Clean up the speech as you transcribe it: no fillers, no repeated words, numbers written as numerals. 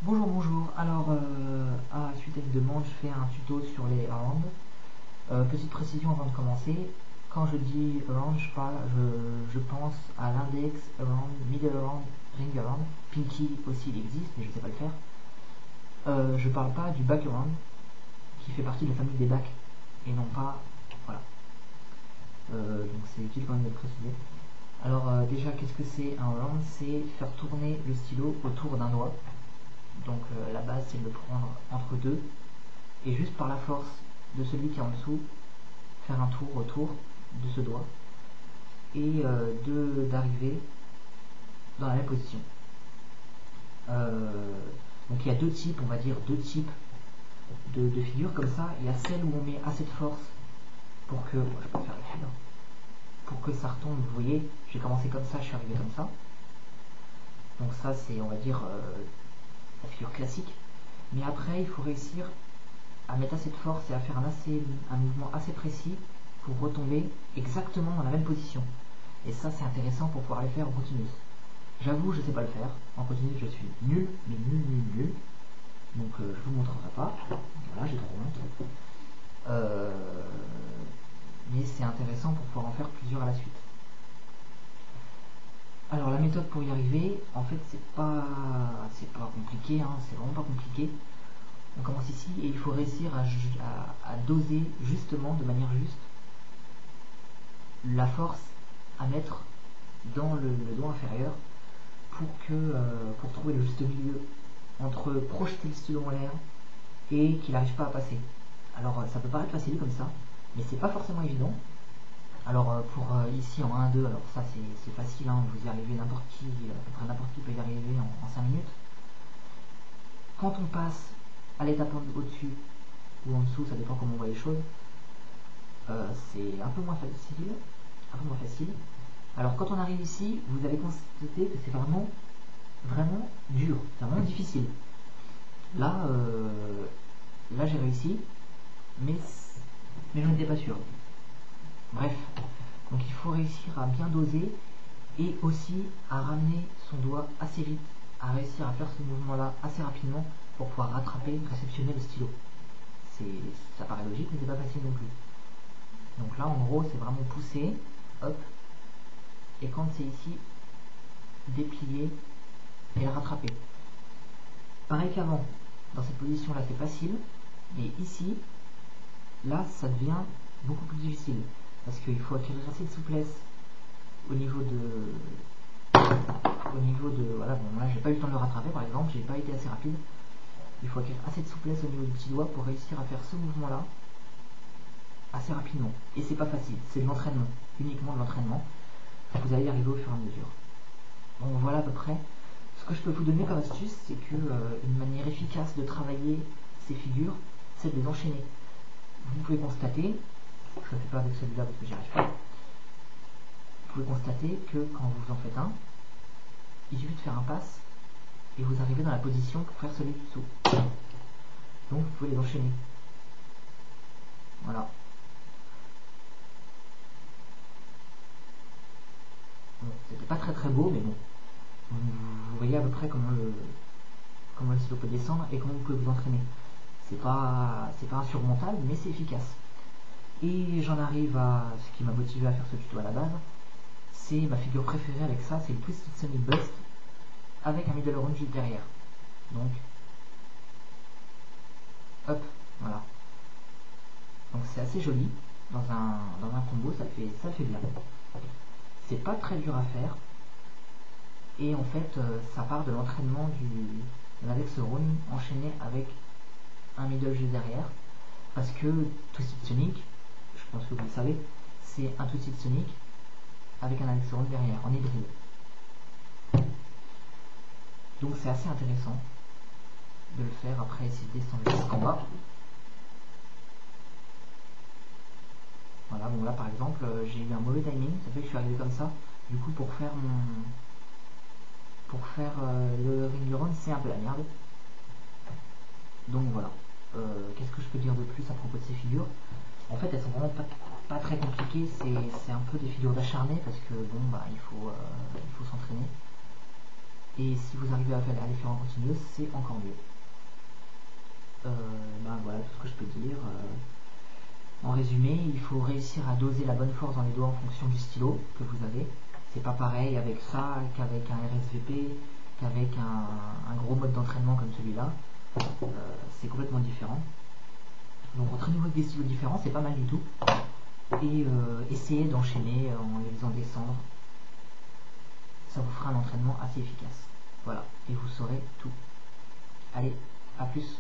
Bonjour, bonjour. Alors, suite à une demande, je fais un tuto sur les around. Petite précision avant de commencer. Quand je dis around, je pense à l'index around, middle around, ring around. Pinky aussi, il existe, mais je ne sais pas le faire. Je parle pas du back around, qui fait partie de la famille des backs, et non pas. Voilà. Donc c'est utile quand même de le préciser. Alors, déjà, qu'est-ce que c'est un around? C'est faire tourner le stylo autour d'un doigt. Donc la base, c'est de le prendre entre deux et juste par la force de celui qui est en dessous faire un tour autour de ce doigt et d'arriver dans la même position. Donc il y a deux types, on va dire deux types de figures comme ça. Il y a celle où on met assez de force pour que, je peux faire la figure, pour que ça retombe. Vous voyez, j'ai commencé comme ça, je suis arrivé comme ça. Donc ça, c'est, on va dire, la figure classique. Mais après, il faut réussir à mettre assez de force et à faire un mouvement assez précis pour retomber exactement dans la même position. Et ça, c'est intéressant pour pouvoir le faire en continu. J'avoue, je ne sais pas le faire. En continu, je suis nul, mais nul. Donc, je vous montrerai pas. Voilà, j'ai trop honte. Mais c'est intéressant pour pouvoir en faire plusieurs à la suite. Alors, la méthode pour y arriver, en fait, c'est pas compliqué, hein, c'est vraiment pas compliqué. On commence ici et il faut réussir à doser justement, de manière juste, la force à mettre dans le doigt inférieur pour trouver le juste milieu entre projeter le stylo en l'air et qu'il n'arrive pas à passer. Alors ça peut paraître facile comme ça, mais c'est pas forcément évident. Alors ici en 1-2, alors ça c'est facile, hein, vous y arrivez, n'importe qui, à peu près n'importe qui peut y arriver en 5 minutes. Quand on passe à l'étape au-dessus ou en dessous, ça dépend comment on voit les choses, c'est un peu moins facile. Alors quand on arrive ici, vous allez constater que c'est vraiment dur, c'est vraiment difficile. Là j'ai réussi, mais je n'étais pas sûr. Bref, donc il faut réussir à bien doser et aussi à ramener son doigt assez vite, à réussir à faire ce mouvement-là assez rapidement pour pouvoir réceptionner le stylo. Ça paraît logique, mais c'est pas facile non plus. Donc là, en gros, c'est vraiment pousser, hop, et quand c'est ici, déplier et le rattraper. Pareil qu'avant, dans cette position-là, c'est facile, mais ici, là, ça devient beaucoup plus difficile, parce qu'il faut acquérir assez de souplesse au niveau de voilà, bon, là, j'ai pas eu le temps de le rattraper, par exemple, j'ai pas été assez rapide. Il faut acquérir assez de souplesse au niveau du petit doigt pour réussir à faire ce mouvement-là assez rapidement. Et c'est pas facile, c'est de l'entraînement, uniquement de l'entraînement. Vous allez y arriver au fur et à mesure. Bon, voilà à peu près. Ce que je peux vous donner comme astuce, c'est que une manière efficace de travailler ces figures, c'est de les enchaîner. Vous pouvez constater, je ne le fais pas avec celui-là parce que j'y arrive pas, vous pouvez constater que quand vous en faites un, il suffit de faire un pass et vous arrivez dans la position pour faire celui du dessous. Donc vous pouvez les enchaîner. Voilà. Bon, c'était pas très beau, mais bon. Vous voyez à peu près comment le stylo peut descendre et comment vous pouvez vous entraîner. C'est pas insurmontable, mais c'est efficace. Et j'en arrive à ce qui m'a motivé à faire ce tuto à la base. C'est ma figure préférée avec ça, c'est le Twisted Sonic Bust avec un middle around juste derrière. Donc, hop, voilà. Donc c'est assez joli dans un combo, ça fait bien. C'est pas très dur à faire. Et en fait, ça part de l'entraînement de l'index round enchaîné avec un middle juste derrière. Parce que Twisted Sonic, je pense que vous le savez, c'est un Twisted Sonic avec un index round derrière, en hybride. Donc c'est assez intéressant de le faire. Après, essayer de descendre jusqu'en bas. Voilà, bon là par exemple, j'ai eu un mauvais timing, ça fait que je suis arrivé comme ça. Du coup, pour faire le ring around, c'est un peu la merde. Donc voilà. Qu'est-ce que je peux dire de plus à propos de ces figures? En fait, elles sont vraiment pas très compliquées. C'est un peu des figures d'acharné parce que bon, bah il faut s'entraîner. Et si vous arrivez à les faire en continu, c'est encore mieux. Voilà tout ce que je peux dire. En résumé, il faut réussir à doser la bonne force dans les doigts en fonction du stylo que vous avez. C'est pas pareil avec ça qu'avec un RSVP, qu'avec un gros mode d'entraînement comme celui-là. C'est complètement différent. Donc entraînez-vous avec des stylos différents, c'est pas mal du tout. Et essayez d'enchaîner en les faisant descendre. Ça vous fera un entraînement assez efficace. Voilà, et vous saurez tout. Allez, à plus.